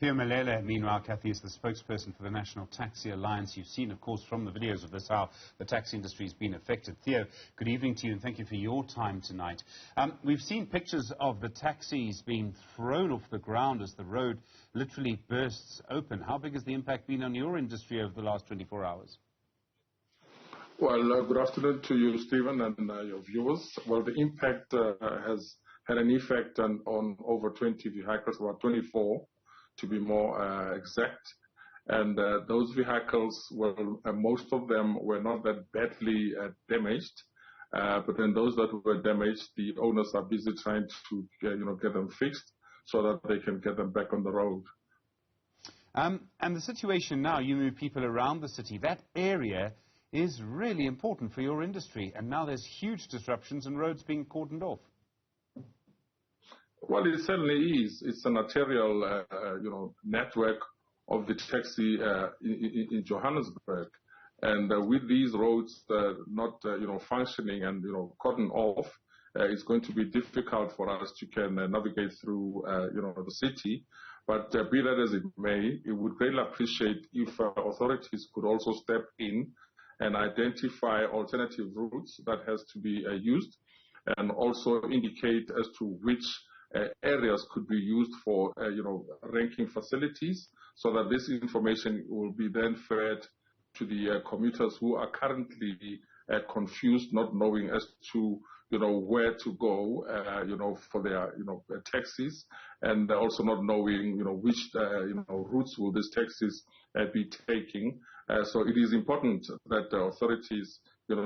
Theo Malele, meanwhile, Kathy, is the spokesperson for the National Taxi Alliance. You've seen, of course, from the videos of this how the taxi industry has been affected. Theo, good evening to you and thank you for your time tonight. We've seen pictures of the taxis being thrown off the ground as the road literally bursts open. How big has the impact been on your industry over the last 24 hours? Well, good afternoon to you, Stephen, and your viewers. Well, the impact has had an effect on over 20 vehicles, about 24 to be more exact. And those vehicles, well, most of them were not that badly damaged. But then those that were damaged, the owners are busy trying to get them fixed so that they can get them back on the road. And the situation now, you move people around the city. That area is really important for your industry, and now there's huge disruptions and roads being cordoned off. Well, it certainly is. It's an arterial, network of the taxi in Johannesburg, and with these roads not, functioning and cordoned off, it's going to be difficult for us to navigate through, the city. But be that as it may, it would greatly appreciate if authorities could also step in and identify alternative routes that has to be used, and also indicate as to which areas could be used for, ranking facilities, so that this information will be then fed to the commuters who are currently confused, not knowing as to, where to go, for their, taxis, and also not knowing, which, routes will these taxis be taking. So it is important that the authorities,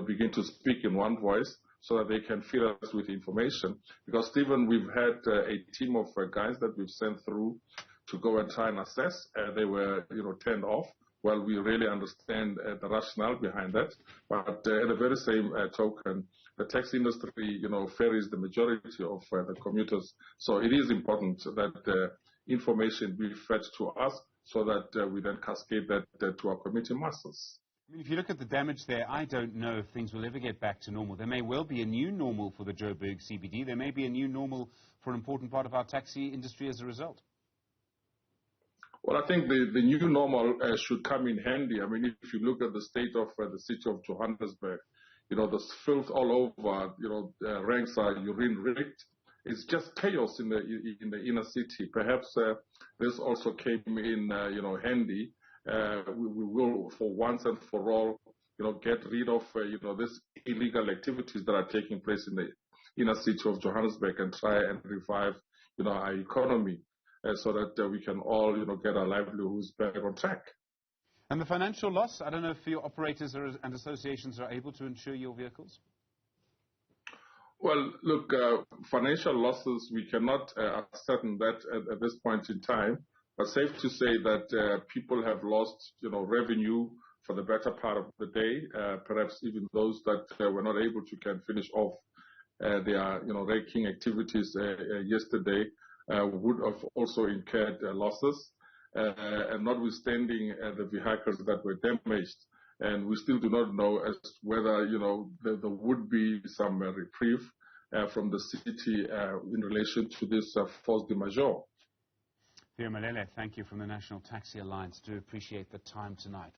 begin to speak in one voice so that they can feed us with information. Because, Stephen, we've had a team of guys that we've sent through to go and try and assess. They were, turned off. Well, we really understand the rationale behind that. But at the very same token, the taxi industry, ferries the majority of the commuters. So it is important that information be fed to us so that we then cascade that to our community masses. I mean, if you look at the damage there, I don't know if things will ever get back to normal. There may well be a new normal for the Joburg CBD. There may be a new normal for an important part of our taxi industry as a result. Well, I think the new normal should come in handy. I mean, if you look at the state of the city of Johannesburg, there's filth all over, ranks are urine-rigged. It's just chaos in the inner city. Perhaps this also came in, handy. We will, for once and for all, get rid of, these illegal activities that are taking place in the inner city of Johannesburg and try and revive, our economy, so that we can all, get our livelihoods back on track. And the financial loss, I don't know if your operators and associations are able to insure your vehicles? Well, look, financial losses, we cannot ascertain that at this point in time. But safe to say that people have lost, revenue for the better part of the day. Perhaps even those that were not able to finish off their, raking activities yesterday would have also incurred losses. And notwithstanding the vehicles that were damaged, and we still do not know as whether, there would be some reprieve from the city in relation to this force de majeure. Theo Malele, thank you from the National Taxi Alliance. Do appreciate the time tonight.